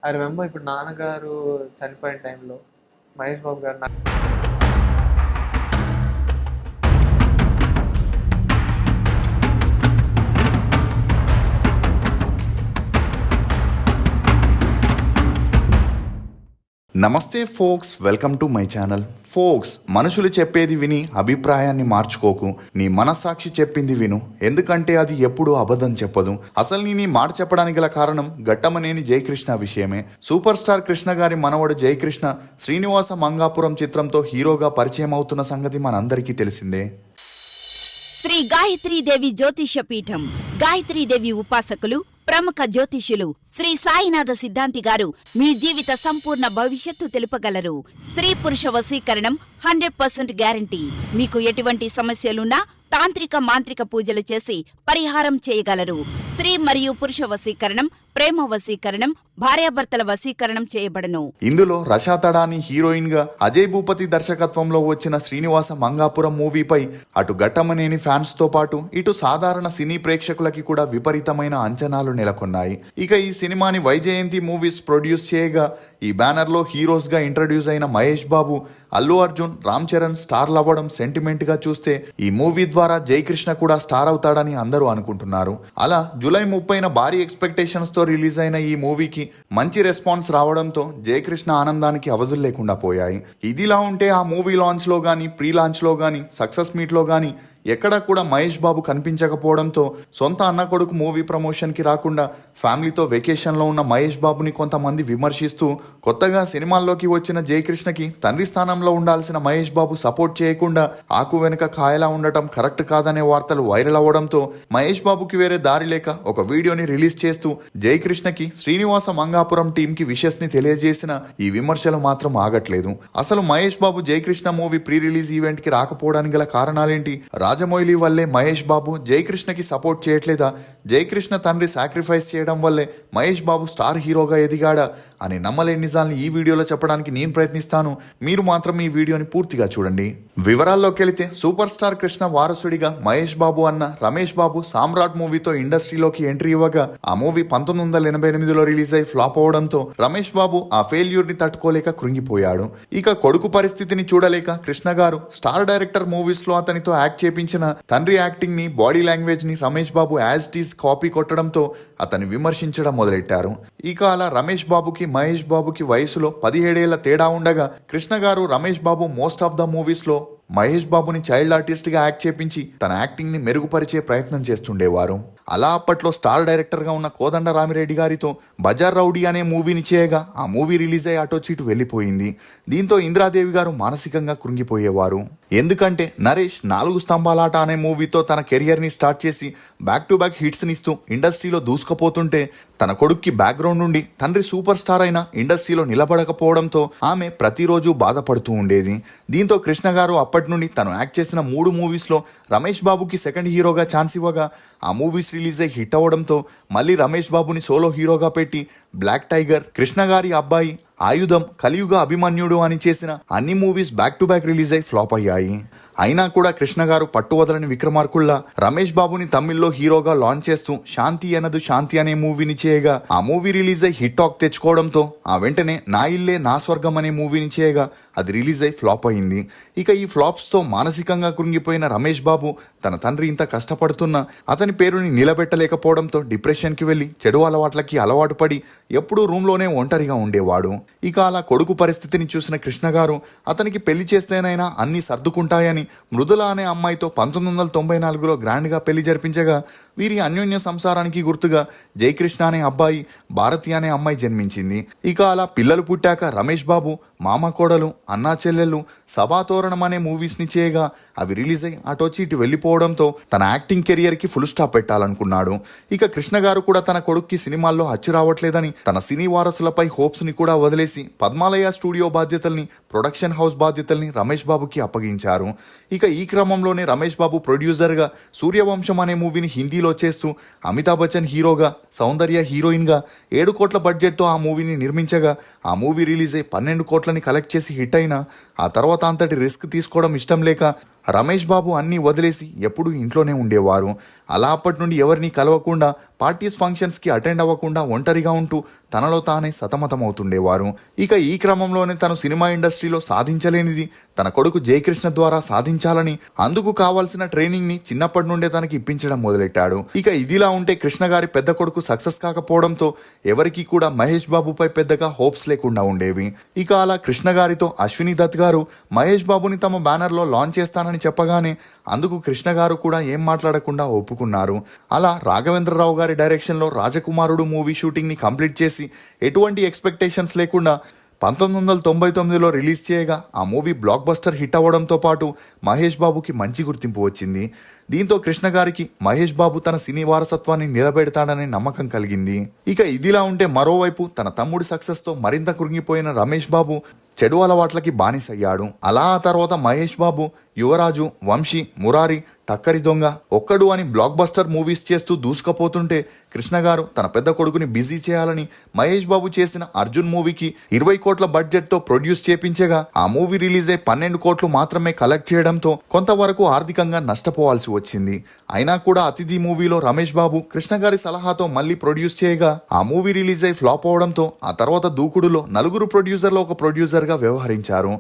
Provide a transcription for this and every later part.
I remember ఇప్పుడు నాన్నగారు చనిపోయిన టైంలో మహేష్ బాబు గారు నమస్తే folks, welcome to my channel. Folks, మనుషులు చెప్పేది విని అభిప్రాయాన్ని మార్చుకోకు. నీ మనస్సాక్షి చెప్పింది విను, ఎందుకంటే అది ఎప్పుడూ అబద్ధం చెప్పదు. అసలు నీ మాట చెప్పడానికి గల కారణం ఘట్టమనేని జయకృష్ణ విషయమే. సూపర్ స్టార్ కృష్ణ గారి మనవడు జయకృష్ణ శ్రీనివాస మంగాపురం చిత్రంతో హీరోగా పరిచయం అవుతున్న సంగతి మనందరికీ తెలిసిందే. శ్రీ గాయత్రీదేవి జ్యోతిష్య పీఠం, గాయత్రీదేవి ఉపాసకులు, ప్రముఖ జ్యోతిష్యులు శ్రీ సాయినాథ సిద్ధాంతి గారు మీ జీవిత సంపూర్ణ భవిష్యత్తు తెలుపగలరు. స్త్రీ పురుష వశీకరణం 100% గ్యారంటీ. మీకు ఎటువంటి సమస్యలున్నా తాంత్రిక మాంత్రిక పూజలు చేసి పరిహారం చేయగలరు. స్త్రీ మరియు పురుష వశీకరణం, ప్రేమ వశీకరణం, భార్యాభర్తల వశీకరణం చేయబడను. ఇందులో రషా తడాని హీరోయిన్ గా అజయ్ భూపతి దర్శకత్వంలో వచ్చిన శ్రీనివాస మంగాపురం మూవీపై అటు ఘట్టమనేని ఫ్యాన్స్ తో పాటు ఇటు సాధారణ సినీ ప్రేక్షకులకి కూడా విపరీతమైన అంచనాలు నెలకొన్నాయి. ఇక ఈ సినిమాని వైజయంతి మూవీస్ ప్రొడ్యూస్ చేయగా ఈ బ్యానర్ లో హీరోస్ గా ఇంట్రడ్యూస్ అయిన మహేష్ బాబు, అల్లు అర్జున్, రామ్ చరణ్ స్టార్లు అవ్వడం సెంటిమెంట్ గా చూస్తే ఈ మూవీ ద్వారా జయకృష్ణ కూడా స్టార్ అవుతాడని అందరూ అనుకుంటున్నారు. అలా జూలై 30న భారీ ఎక్స్పెక్టేషన్స్ తో రిలీజ్ అయిన ఈ మూవీకి మంచి రెస్పాన్స్ రావడంతో జయకృష్ణ ఆనందానికి అవధులు లేకుండా పోయాయి. ఇదిలా ఉంటే ఆ మూవీ లాంచ్ లో గానీ, ప్రీ లాంచ్ లో గానీ, సక్సెస్ మీట్ లో గానీ ఎక్కడా కూడా మహేష్ బాబు కనిపించకపోవడంతో సొంత అన్న కొడుకు మూవీ ప్రమోషన్కి రాకుండా ఫ్యామిలీతో వెకేషన్లో ఉన్న మహేష్ బాబుని కొంతమంది విమర్శిస్తూ కొత్తగా సినిమాల్లోకి వచ్చిన జయకృష్ణకి తండ్రి స్థానంలో ఉండాల్సిన మహేష్ బాబు సపోర్ట్ చేయకుండా ఆకు వెనుక కాయలా ఉండటం కరెక్ట్ కాదనే వార్తలు వైరల్ అవ్వడంతో మహేష్ బాబుకి వేరే దారి లేక ఒక వీడియోని రిలీజ్ చేస్తూ జయకృష్ణకి శ్రీనివాస మంగాపురం టీంకి విషెస్ ని తెలియజేసిన ఈ విమర్శలు మాత్రం ఆగట్లేదు. అసలు Mahesh Babu Jayakrishna movie pre release event కి రాకపోవడానికి గల కారణాలేంటి? రాజమౌళి వల్లే మహేష్ బాబు జయకృష్ణకి సపోర్ట్ చేయట్లేదా? జయకృష్ణ తండ్రి సాక్రిఫైస్ చేయడం వల్లే మహేష్ బాబు స్టార్ హీరోగా ఎదిగాడా అని నమ్మలేని నిజాల్ని ఈ వీడియోలో చెప్పడానికి నేను ప్రయత్నిస్తాను. మీరు మాత్రం ఈ వీడియోని పూర్తిగా చూడండి. వివరాల్లోకి వెళితే సూపర్ స్టార్ కృష్ణ వారసుడిగా మహేష్ బాబు అన్న రమేష్ బాబు సామ్రాట్ మూవీతో ఇండస్ట్రీలోకి ఎంట్రీ ఇవ్వగా ఆ మూవీ 1988లో రిలీజ్ అయి ఫ్లాప్ అవడంతో రమేష్ బాబు ఆ ఫెయిల్యూర్ ని తట్టుకోలేక కృంగిపోయాడు. ఇక కొడుకు పరిస్థితిని చూడలేక కృష్ణ గారు స్టార్ డైరెక్టర్ మూవీస్ లో అతనితో యాక్ట్ చేపించిన తండ్రి యాక్టింగ్ ని, బాడీ లాంగ్వేజ్ ని Ramesh Babu as it is copy కొట్టడంతో అతన్ని విమర్శించడం మొదలెట్టారు. ఇక అలా రమేష్ బాబుకి మహేష్ బాబుకి వయసులో 17 ఏళ్ల తేడా ఉండగా కృష్ణ గారు Ramesh Babu most of the movies లో మహేష్ బాబుని చైల్డ్ ఆర్టిస్ట్ గా యాక్ట్ చేపించి తన యాక్టింగ్ ని మెరుగుపరిచే ప్రయత్నం చేస్తుండేవారు. అలా అప్పట్లో స్టార్ డైరెక్టర్ గా ఉన్న కోదండ రామిరెడ్డి గారితో బజార్ రౌడీ అనే మూవీని చేయగా ఆ మూవీ రిలీజ్ అయ్యి అటో చీటు వెళ్ళిపోయింది. దీంతో ఇంద్రాదేవి గారు మానసికంగా కృంగిపోయేవారు. ఎందుకంటే నరేష్ 4 స్తంభాలాట అనే మూవీతో తన కెరియర్ ని స్టార్ట్ చేసి బ్యాక్ టు బ్యాక్ హిట్స్ నిస్తూ ఇండస్ట్రీలో దూసుకుపోతుంటే తన కొడుక్కి బ్యాక్గ్రౌండ్ నుండి తండ్రి సూపర్ స్టార్ అయిన ఇండస్ట్రీలో నిలబడకపోవడంతో ఆమె ప్రతిరోజు బాధపడుతూ ఉండేది. దీంతో కృష్ణ గారు అప్పటి నుండి తను యాక్ట్ చేసిన 3 మూవీస్లో రమేష్ బాబుకి సెకండ్ హీరోగా ఛాన్స్ ఇవ్వగా ఆ మూవీస్ రిలీజ్ అయ్యి హిట్ అవ్వడంతో మళ్ళీ రమేష్ బాబుని సోలో హీరోగా పెట్టి బ్లాక్ టైగర్, కృష్ణ గారి అబ్బాయి, ఆయుధం, కలియుగ అభిమన్యుడు అని చేసిన అన్ని movies back to back release అయి ఫ్లాప్ అయ్యాయి. అయినా కూడా కృష్ణ గారు పట్టువదలని విక్రమార్కుల్లా రమేష్ బాబుని తమిళ్లో హీరోగా లాంచ్ చేస్తూ శాంతి అనదు శాంతి అనే మూవీని చేయగా ఆ మూవీ రిలీజ్ అయి హిట్ టాక్ తెచ్చుకోవడంతో ఆ వెంటనే నా ఇల్లే నా స్వర్గం అనే మూవీని చేయగా అది రిలీజ్ అయి ఫ్లాప్ అయింది. ఇక ఈ ఫ్లాప్స్ తో మానసికంగా కృంగిపోయిన రమేష్ బాబు తన తండ్రి ఇంత కష్టపడుతున్నా అతని పేరుని నిలబెట్టలేకపోవడంతో డిప్రెషన్కి వెళ్లి చెడు అలవాట్లకి అలవాటు పడి ఎప్పుడూ రూమ్లోనే ఒంటరిగా ఉండేవాడు. ఇక అలా కొడుకు పరిస్థితిని చూసిన కృష్ణ గారు అతనికి పెళ్లి చేస్తేనైనా అన్ని సర్దుకుంటాయని మృదుల అనే అమ్మాయితో 1994లో గ్రాండ్గా పెళ్లి జరిపించగా వీరి అన్యోన్య సంసారానికి గుర్తుగా జయకృష్ణ అనే అబ్బాయి, భారతి అనే అమ్మాయి జన్మించింది. ఇక అలా పిల్లలు పుట్టాక రమేష్ బాబు మామ కోడలు, అన్నా చెల్లెళ్ళు, సభాతోరణం అనే మూవీస్ని చేయగా అవి రిలీజ్ అయి అటొచ్చి ఇటు వెళ్ళిపోవడంతో తన యాక్టింగ్ కెరియర్కి ఫుల్ స్టాప్ పెట్టాలనుకున్నాడు. ఇక కృష్ణ గారు కూడా తన కొడుక్కి సినిమాల్లో అచ్చి రావట్లేదని తన సినీ వారసులపై హోప్స్ని కూడా వదిలేసి పద్మాలయ స్టూడియో బాధ్యతల్ని, ప్రొడక్షన్ హౌస్ బాధ్యతల్ని రమేష్ బాబుకి అప్పగించారు. ఇక ఈ క్రమంలోనే రమేష్ బాబు ప్రొడ్యూసర్గా సూర్యవంశం అనే మూవీని హిందీలో చేస్తూ అమితాబ్ బచ్చన్ హీరోగా, సౌందర్య హీరోయిన్గా 7 కోట్ల బడ్జెట్తో ఆ మూవీని నిర్మించగా ఆ మూవీ రిలీజ్ అయి 12 కోట్లని కలెక్ట్ చేసి హిట్ అయినా ఆ తర్వాత అంతటి రిస్క్ తీసుకోవడం ఇష్టం లేక రమేష్ బాబు అన్నీ వదిలేసి ఎప్పుడూ ఇంట్లోనే ఉండేవారు. అలా అప్పటి నుండి ఎవరిని కలవకుండా, పార్టీస్ ఫంక్షన్స్కి అటెండ్ అవ్వకుండా ఒంటరిగా ఉంటూ తనలో తానే సతమతమవుతుండేవారు. ఇక ఈ క్రమంలోనే తను సినిమా ఇండస్ట్రీలో సాధించలేనిది తన కొడుకు జయకృష్ణ ద్వారా సాధించాలని, అందుకు కావాల్సిన ట్రైనింగ్ని చిన్నప్పటి నుండే తనకి ఇప్పించడం మొదలెట్టాడు. ఇక ఇదిలా ఉంటే కృష్ణ గారి పెద్ద కొడుకు సక్సెస్ కాకపోవడంతో ఎవరికి కూడా మహేష్ బాబుపై పెద్దగా హోప్స్ లేకుండా ఉండేవి. ఇక అలా కృష్ణ గారితో అశ్విని దత్ గారు మహేష్ బాబుని తమ బ్యానర్లో లాంచ్ చేస్తానని చెప్పగానే అందుకు కృష్ణ గారు కూడా ఏం మాట్లాడకుండా ఒప్పుకున్నారు. అలా రాఘవేంద్రరావు గారి డైరెక్షన్లో రాజకుమారుడు మూవీ షూటింగ్ని కంప్లీట్ చేసి ఎటువంటి ఎక్స్పెక్టేషన్స్ లేకుండా 1999లో రిలీజ్ చేయగా ఆ మూవీ బ్లాక్ బస్టర్ హిట్ అవ్వడంతో పాటు మహేష్ బాబుకి మంచి గుర్తింపు వచ్చింది. దీంతో కృష్ణ గారికి మహేష్ బాబు తన సినీ వారసత్వాన్ని నిలబెడతాడనే నమ్మకం కలిగింది. ఇక ఇదిలా ఉంటే మరోవైపు తన తమ్ముడి సక్సెస్తో మరింత కృంగిపోయిన రమేష్ బాబు చెడు అలవాట్లకి బానిసయ్యాడు. అలా ఆ తర్వాత మహేష్ బాబు యువరాజు, వంశీ, మురారి, టక్కరి దొంగ, ఒక్కడు అని బ్లాక్ బస్టర్ మూవీస్ చేస్తూ దూసుకుపోతుంటే కృష్ణ గారు తన పెద్ద కొడుకుని బిజీ చేయాలని మహేష్ బాబు చేసిన అర్జున్ మూవీకి 20 కోట్ల బడ్జెట్తో ప్రొడ్యూస్ చేపించగా ఆ మూవీ రిలీజ్ అయి 12 కోట్లు మాత్రమే కలెక్ట్ చేయడంతో కొంతవరకు ఆర్థికంగా నష్టపోవాల్సి వచ్చింది. అయినా కూడా అతిథి మూవీలో రమేష్ బాబు కృష్ణ గారి సలహాతో మళ్ళీ ప్రొడ్యూస్ చేయగా ఆ మూవీ రిలీజ్ అయి ఫ్లాప్ అవడంతో ఆ తర్వాత దూకుడులో 4 ప్రొడ్యూసర్లో ఒక ప్రొడ్యూసర్గా వ్యవహరించారు.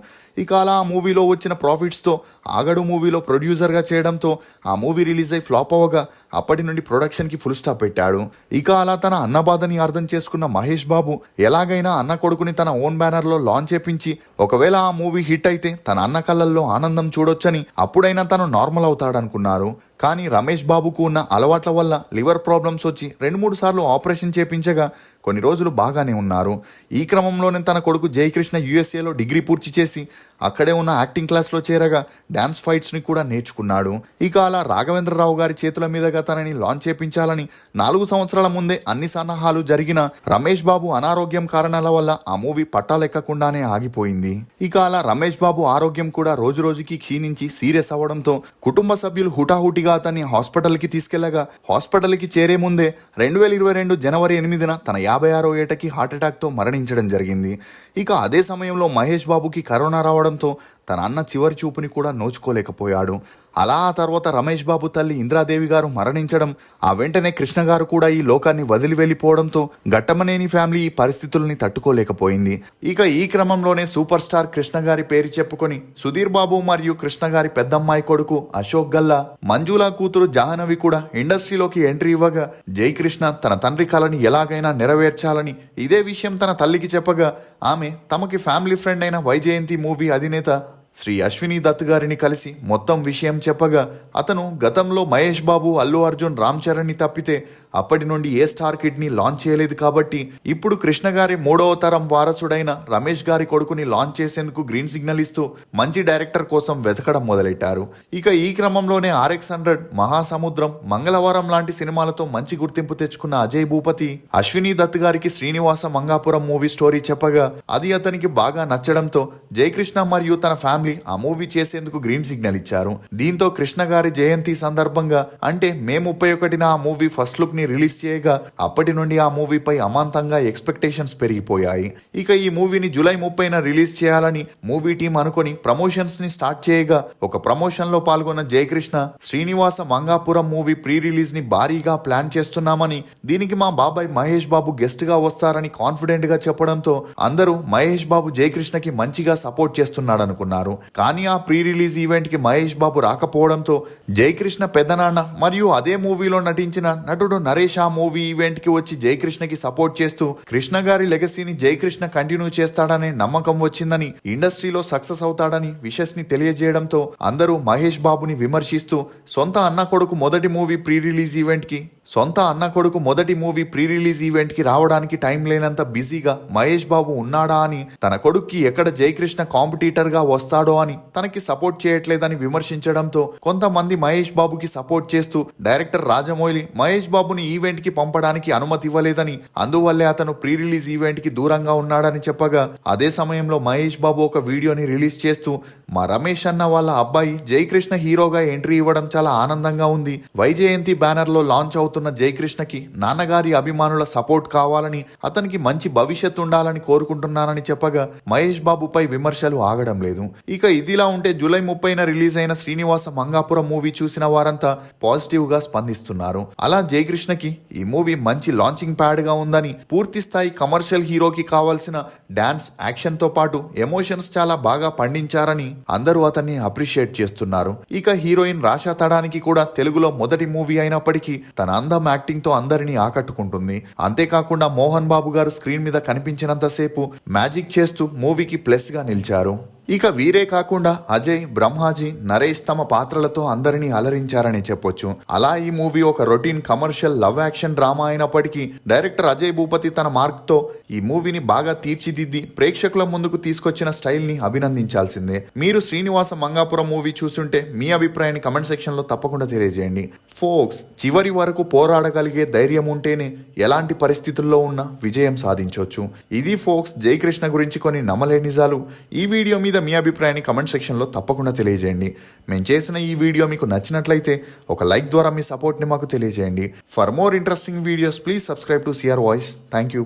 ఇక అలా ఆ మూవీలో వచ్చిన ప్రాఫిట్స్తో ఆగడు మూవీలో ప్రొడ్యూసర్గా చేయడంతో ఆ మూవీ రిలీజ్ అయి ఫ్లాప్ అవ్వగా అప్పటి నుండి ప్రొడక్షన్కి ఫుల్ స్టాప్ పెట్టాడు. ఇక అలా తన అన్న బాధని అర్థం చేసుకున్న మహేష్ బాబు ఎలాగైనా అన్న కొడుకుని తన ఓన్ బ్యానర్లో లాంచ్ చేపించి ఒకవేళ ఆ మూవీ హిట్ అయితే తన అన్న కళ్ళల్లో ఆనందం చూడొచ్చని అప్పుడైనా తను నార్మల్ అవుతాడనుకున్నారు. కానీ రమేష్ బాబుకు ఉన్న అలవాట్ల వల్ల లివర్ ప్రాబ్లమ్స్ వచ్చి 2-3 సార్లు ఆపరేషన్ చేపించగా కొన్ని రోజులు బాగానే ఉన్నారు. ఈ క్రమంలోనే తన కొడుకు జయకృష్ణ యుఎస్ఏలో డిగ్రీ పూర్తి చేసి అక్కడే ఉన్న యాక్టింగ్ క్లాస్లో చేరగా డాన్స్ ఫైట్స్ని కూడా నేర్చుకున్నాడు. ఇక అలా రాఘవేంద్రరావు గారి చేతుల మీదుగా తనని లాంచ్ చేపించాలని 4 సంవత్సరాల ముందే అన్ని సన్నాహాలు జరిగిన రమేష్ బాబు అనారోగ్యం కారణాల వల్ల ఆ మూవీ పట్టాలెక్కకుండానే ఆగిపోయింది. ఇక అలా రమేష్ బాబు ఆరోగ్యం కూడా రోజు రోజుకి క్షీణించి సీరియస్ అవ్వడంతో కుటుంబ సభ్యులు హుటాహుటిగా అతన్ని హాస్పిటల్కి తీసుకెళ్లగా హాస్పిటల్కి చేరే ముందే 2022 జనవరి 8న తన 56వ ఏటకి హార్ట్అటాక్తో మరణించడం జరిగింది. ఇక అదే సమయంలో మహేష్ బాబుకి కరోనా రావడంతో తన అన్న చివరి చూపుని కూడా నోచుకోలేకపోయాడు. అలా ఆ తర్వాత రమేష్ బాబు తల్లి ఇంద్రాదేవి గారు మరణించడం, ఆ వెంటనే కృష్ణ గారు కూడా ఈ లోకాన్ని వదిలి వెళ్ళిపోవడంతో ఘట్టమనేని ఫ్యామిలీ ఈ పరిస్థితుల్ని తట్టుకోలేకపోయింది. ఇక ఈ క్రమంలోనే సూపర్ స్టార్ కృష్ణ గారి పేరు చెప్పుకొని సుధీర్ బాబు మరియు కృష్ణ గారి పెద్దమ్మాయి కొడుకు అశోక్ గల్లా, మంజులా కూతురు జాహ్నవి కూడా ఇండస్ట్రీలోకి ఎంట్రీ ఇవ్వగా జయకృష్ణ తన తండ్రి కళని ఎలాగైనా నెరవేర్చాలని ఇదే విషయం తన తల్లికి చెప్పగా ఆమె తమకి ఫ్యామిలీ ఫ్రెండ్ అయిన వైజయంతి మూవీ అధినేత శ్రీ అశ్విని దత్ గారిని కలిసి మొత్తం విషయం చెప్పగా అతను గతంలో మహేష్ బాబు, అల్లు అర్జున్, రామ్ చరణ్ని తప్పితే అప్పటి నుండి ఏ స్టార్ కిడ్ని లాంచ్ చేయలేదు కాబట్టి ఇప్పుడు కృష్ణ గారి 3వ తరం వారసుడైన రమేష్ గారి కొడుకుని లాంచ్ చేసేందుకు గ్రీన్ సిగ్నల్ ఇస్తూ మంచి డైరెక్టర్ కోసం వెతకడం మొదలెట్టారు. ఇక ఈ క్రమంలోనే RX100, మహాసముద్రం, మంగళవారం లాంటి సినిమాలతో మంచి గుర్తింపు తెచ్చుకున్న అజయ్ భూపతి అశ్విని దత్ గారికి శ్రీనివాస మంగాపురం మూవీ స్టోరీ చెప్పగా అది అతనికి బాగా నచ్చడంతో జయకృష్ణ మరియు తన ఫ్యామిలీ ఆ మూవీ చేసేందుకు గ్రీన్ సిగ్నల్ ఇచ్చారు. దీంతో కృష్ణ గారి జయంతి సందర్భంగా అంటే మే 31న ఆ మూవీ ఫస్ట్ లుక్ ని రిలీజ్ చేయగా అప్పటి నుండి ఆ మూవీపై అమాంతంగా ఎక్స్పెక్టేషన్స్ పెరిగిపోయాయి. ఇక ఈ మూవీని జూలై 30న రిలీజ్ చేయాలని మూవీ టీం అనుకొని ప్రమోషన్స్ ని స్టార్ట్ చేయగా ఒక ప్రమోషన్ లో పాల్గొన్న Jayakrishna Srinivasa Mangapuram movie pre release ని భారీగా ప్లాన్ చేస్తున్నామని, దీనికి మా బాబాయ్ మహేష్ బాబు గెస్ట్ గా వస్తారని కాన్ఫిడెంట్ గా చెప్పడంతో అందరూ మహేష్ బాబు జయకృష్ణకి మంచిగా సపోర్ట్ చేస్తున్నాడనుకున్నారు. కానీ ఆ ప్రీ రిలీజ్ ఈవెంట్ కి మహేష్ బాబు రాకపోవడంతో జయకృష్ణ పెద్దనాన్న మరియు అదే మూవీలో నటించిన నటుడు నరేష్ ఆ మూవీ ఈవెంట్ కి వచ్చి జయకృష్ణకి సపోర్ట్ చేస్తూ కృష్ణ గారి లెగసీని జయకృష్ణ కంటిన్యూ చేస్తాడనే నమ్మకం వచ్చిందని, ఇండస్ట్రీలో సక్సెస్ అవుతాడని విషెస్ ని తెలియజేయడంతో అందరూ మహేష్ బాబుని విమర్శిస్తూ సొంత అన్న కొడుకు మొదటి మూవీ ప్రీ రిలీజ్ ఈవెంట్ కి రావడానికి టైం లేనంత బిజీగా మహేష్ బాబు ఉన్నాడా అని, తన కొడుక్కి ఎక్కడ జయకృష్ణ కాంపిటీటర్ గా వస్తాడో అని, తనకి సపోర్ట్ చేయట్లేదని విమర్శించడంతో కొంతమంది మహేష్ బాబుకి సపోర్ట్ చేస్తూ డైరెక్టర్ రాజమౌళి మహేష్ బాబుని ఈవెంట్ కి పంపడానికి అనుమతి ఇవ్వలేదని, అందువల్లే అతను ప్రీ రిలీజ్ ఈవెంట్ కి దూరంగా ఉన్నాడని చెప్పగా అదే సమయంలో మహేష్ బాబు ఒక వీడియోని రిలీజ్ చేస్తూ మా రమేష్ అన్న వాళ్ళ అబ్బాయి జయకృష్ణ హీరోగా ఎంట్రీ ఇవ్వడం చాలా ఆనందంగా ఉంది. వైజయంతి బ్యానర్ లో లాంచ్ అవుతున్న జయకృష్ణకి నాన్నగారి అభిమానుల సపోర్ట్ కావాలని, అతనికి మంచి భవిష్యత్తు ఉండాలని కోరుకుంటున్నానని చెప్పగా మహేష్ బాబుపై విమర్శలు ఆగడం లేదు. ఇక ఇదిలా ఉంటే జూలై 30న రిలీజ్ అయిన శ్రీనివాస మంగాపురం మూవీ చూసిన వారంతా పాజిటివ్ గా స్పందిస్తున్నారు. అలా జయకృష్ణకి ఈ మూవీ మంచి లాంచింగ్ ప్యాడ్ గా ఉందని, పూర్తి స్థాయి కమర్షియల్ హీరోకి కావాల్సిన డాన్స్, యాక్షన్ తో పాటు ఎమోషన్స్ చాలా బాగా పండించారని అందరూ అతన్ని అప్రిషియేట్ చేస్తున్నారు. ఇక హీరోయిన్ రాశా తడానికి కూడా తెలుగులో మొదటి మూవీ అయినప్పటికీ తన అందం, యాక్టింగ్ తో అందరినీ ఆకట్టుకుంటుంది. అంతేకాకుండా మోహన్ బాబు గారు స్క్రీన్ మీద కనిపించినంతసేపు మ్యాజిక్ చేస్తూ మూవీకి ప్లస్ గా నిలిచారు. ఇక వీరే కాకుండా అజయ్, బ్రహ్మాజీ, నరేష్ తమ పాత్రలతో అందరినీ అలరించారని చెప్పొచ్చు. అలా ఈ మూవీ ఒక routine commercial love action drama అయినప్పటికీ డైరెక్టర్ అజయ్ భూపతి తన మార్క్ తో ఈ మూవీని బాగా తీర్చిదిద్ది ప్రేక్షకుల ముందుకు తీసుకొచ్చిన స్టైల్ ని అభినందించాల్సిందే. మీరు శ్రీనివాస మంగాపురం మూవీ చూస్తుంటే మీ అభిప్రాయాన్ని కమెంట్ సెక్షన్ లో తప్పకుండా తెలియజేయండి. ఫోక్స్, చివరి వరకు పోరాడగలిగే ధైర్యం ఉంటేనే ఎలాంటి పరిస్థితుల్లో ఉన్నా విజయం సాధించవచ్చు. ఇది ఫోక్స్ జయకృష్ణ గురించి కొన్ని నమ్మలేని నిజాలు. ఈ వీడియో మీద మీ అభిప్రాయాన్ని కమెంట్ సెక్షన్లో తప్పకుండా తెలియజేయండి. మేము చేసిన ఈ వీడియో మీకు నచ్చినట్లయితే ఒక లైక్ ద్వారా మీ సపోర్ట్ని మాకు తెలియజేయండి. For more interesting videos please subscribe to CR voice. Thank you.